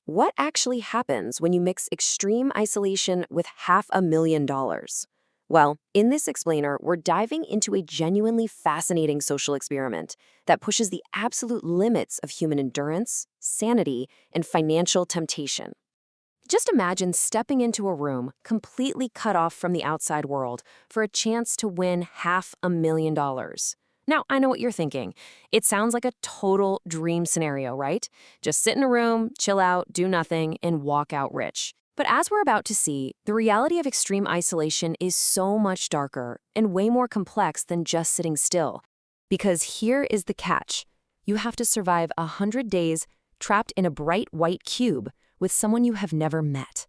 What actually happens when you mix extreme isolation with $500,000? Well, in this explainer, we're diving into a genuinely fascinating social experiment that pushes the absolute limits of human endurance, sanity, and financial temptation. Just imagine stepping into a room completely cut off from the outside world for a chance to win $500,000. Now, I know what you're thinking. It sounds like a total dream scenario, right? Just sit in a room, chill out, do nothing, and walk out rich. But as we're about to see, the reality of extreme isolation is so much darker and way more complex than just sitting still. Because here is the catch. You have to survive 100 days trapped in a bright white cube with someone you have never met.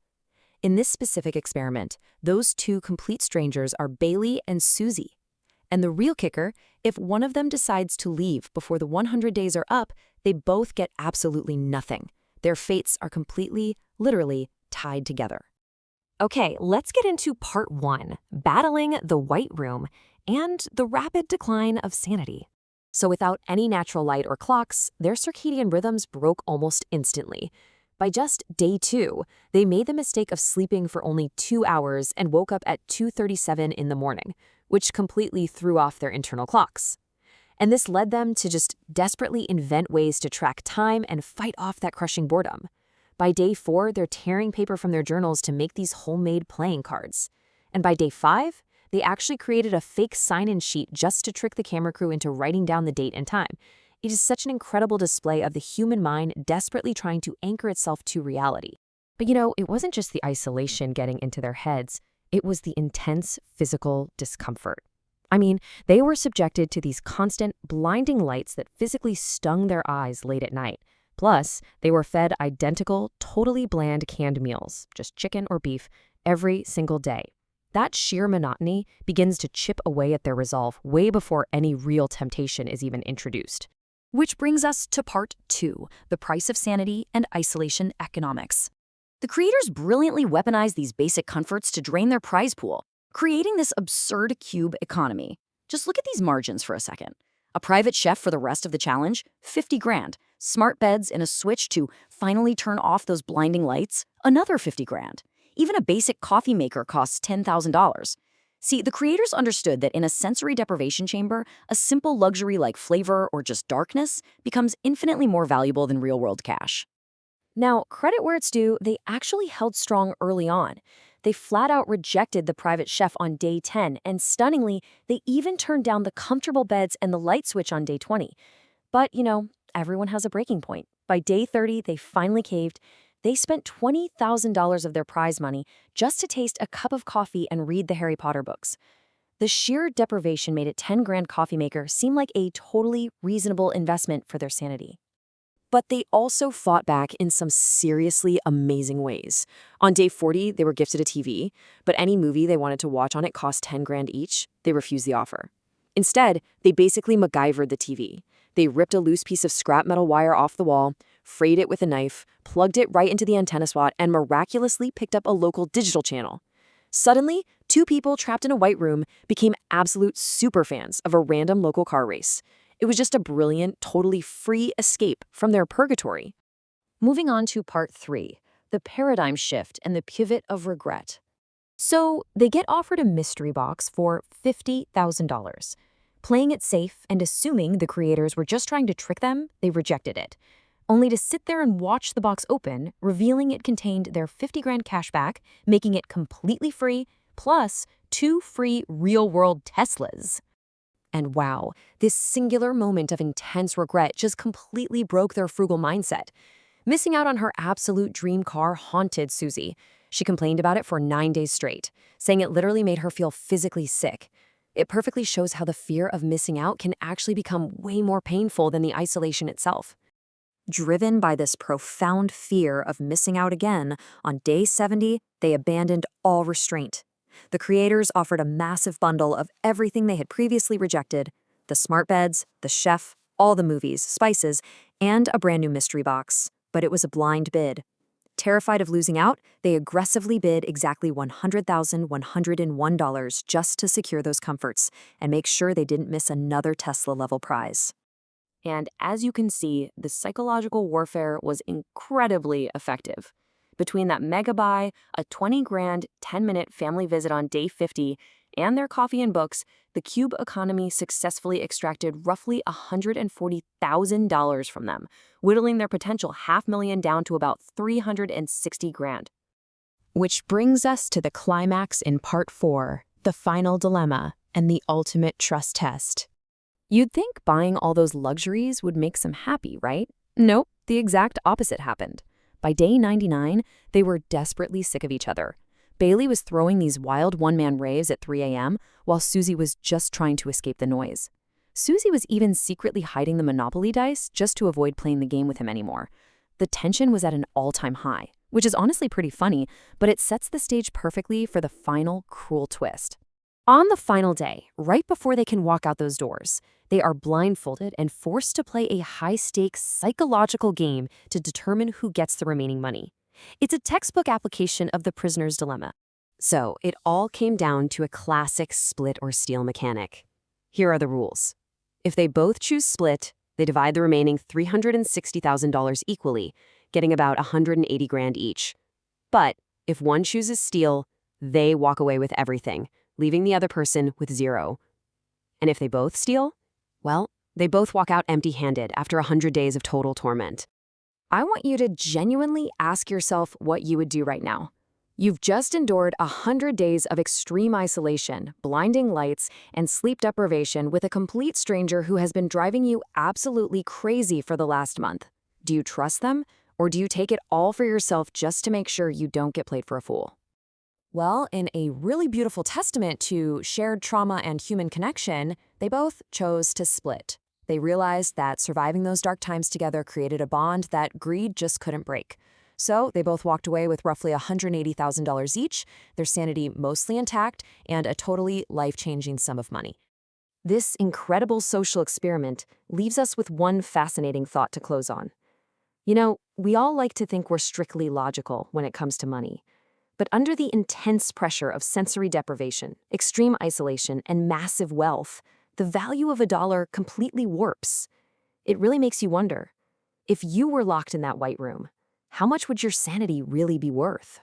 In this specific experiment, those two complete strangers are Bailey and Susie. And the real kicker, if one of them decides to leave before the 100 days are up, they both get absolutely nothing. Their fates are completely, literally, tied together. Okay, let's get into part 1, battling the white room and the rapid decline of sanity. So without any natural light or clocks, their circadian rhythms broke almost instantly. By just day 2, they made the mistake of sleeping for only 2 hours and woke up at 2:37 in the morning, which completely threw off their internal clocks. And this led them to just desperately invent ways to track time and fight off that crushing boredom. By day 4, they're tearing paper from their journals to make these homemade playing cards. And by day 5, they actually created a fake sign-in sheet just to trick the camera crew into writing down the date and time. It is such an incredible display of the human mind desperately trying to anchor itself to reality. But it wasn't just the isolation getting into their heads, it was the intense physical discomfort. I mean, they were subjected to these constant, blinding lights that physically stung their eyes late at night. Plus, they were fed identical, totally bland canned meals, just chicken or beef, every single day. That sheer monotony begins to chip away at their resolve way before any real temptation is even introduced. Which brings us to part 2, the price of sanity and isolation economics. The creators brilliantly weaponized these basic comforts to drain their prize pool, creating this absurd cube economy. Just look at these margins for a second. A private chef for the rest of the challenge, 50 grand. Smart beds and a switch to finally turn off those blinding lights, another 50 grand. Even a basic coffee maker costs $10,000. See, the creators understood that in a sensory deprivation chamber, a simple luxury like flavor or just darkness becomes infinitely more valuable than real-world cash. Now, credit where it's due, they actually held strong early on. They flat out rejected the private chef on day 10, and stunningly, they even turned down the comfortable beds and the light switch on day 20. But, everyone has a breaking point. By day 30, they finally caved. They spent $20,000 of their prize money just to taste a cup of coffee and read the Harry Potter books. The sheer deprivation made a 10 grand coffee maker seem like a totally reasonable investment for their sanity. But they also fought back in some seriously amazing ways. On day 40, they were gifted a TV, but any movie they wanted to watch on it cost 10 grand each. They refused the offer. Instead, they basically MacGyvered the TV. They ripped a loose piece of scrap metal wire off the wall, frayed it with a knife, plugged it right into the antenna slot, and miraculously picked up a local digital channel. Suddenly, 2 people trapped in a white room became absolute superfans of a random local car race. It was just a brilliant, totally free escape from their purgatory. Moving on to part 3, the paradigm shift and the pivot of regret. So, they get offered a mystery box for $50,000. Playing it safe and assuming the creators were just trying to trick them, they rejected it. Only to sit there and watch the box open, revealing it contained their 50 grand cash back, making it completely free, plus 2 free real-world Teslas. And wow, this singular moment of intense regret just completely broke their frugal mindset. Missing out on her absolute dream car haunted Susie. She complained about it for 9 days straight, saying it literally made her feel physically sick. It perfectly shows how the fear of missing out can actually become way more painful than the isolation itself. Driven by this profound fear of missing out again, on day 70, they abandoned all restraint. The creators offered a massive bundle of everything they had previously rejected: the smart beds, the chef, all the movies, spices, and a brand new mystery box. But it was a blind bid. Terrified of losing out, they aggressively bid exactly $100,101 just to secure those comforts and make sure they didn't miss another Tesla-level prize. And as you can see, the psychological warfare was incredibly effective. Between that mega buy, a 20 grand, 10-minute family visit on day 50, and their coffee and books, the Cube economy successfully extracted roughly $140,000 from them, whittling their potential $500,000 down to about 360 grand. Which brings us to the climax in part 4, the final dilemma and the ultimate trust test. You'd think buying all those luxuries would make them happy, right? Nope, the exact opposite happened. By day 99, they were desperately sick of each other. Bailey was throwing these wild one-man raves at 3 a.m., while Susie was just trying to escape the noise. Susie was even secretly hiding the Monopoly dice just to avoid playing the game with him anymore. The tension was at an all-time high, which is honestly pretty funny, but it sets the stage perfectly for the final cruel twist. On the final day, right before they can walk out those doors, they are blindfolded and forced to play a high-stakes psychological game to determine who gets the remaining money. It's a textbook application of the prisoner's dilemma. So it all came down to a classic split or steal mechanic. Here are the rules. If they both choose split, they divide the remaining $360,000 equally, getting about 180 grand each. But if one chooses steal, they walk away with everything, leaving the other person with zero. And if they both steal, well, they both walk out empty-handed after 100 days of total torment. I want you to genuinely ask yourself what you would do right now. You've just endured 100 days of extreme isolation, blinding lights, and sleep deprivation with a complete stranger who has been driving you absolutely crazy for the last month. Do you trust them, or do you take it all for yourself just to make sure you don't get played for a fool? Well, in a really beautiful testament to shared trauma and human connection, they both chose to split. They realized that surviving those dark times together created a bond that greed just couldn't break. So they both walked away with roughly $180,000 each, their sanity mostly intact, and a totally life-changing sum of money. This incredible social experiment leaves us with one fascinating thought to close on. You know, we all like to think we're strictly logical when it comes to money. But under the intense pressure of sensory deprivation, extreme isolation, and massive wealth, the value of a dollar completely warps. It really makes you wonder, if you were locked in that white room, how much would your sanity really be worth?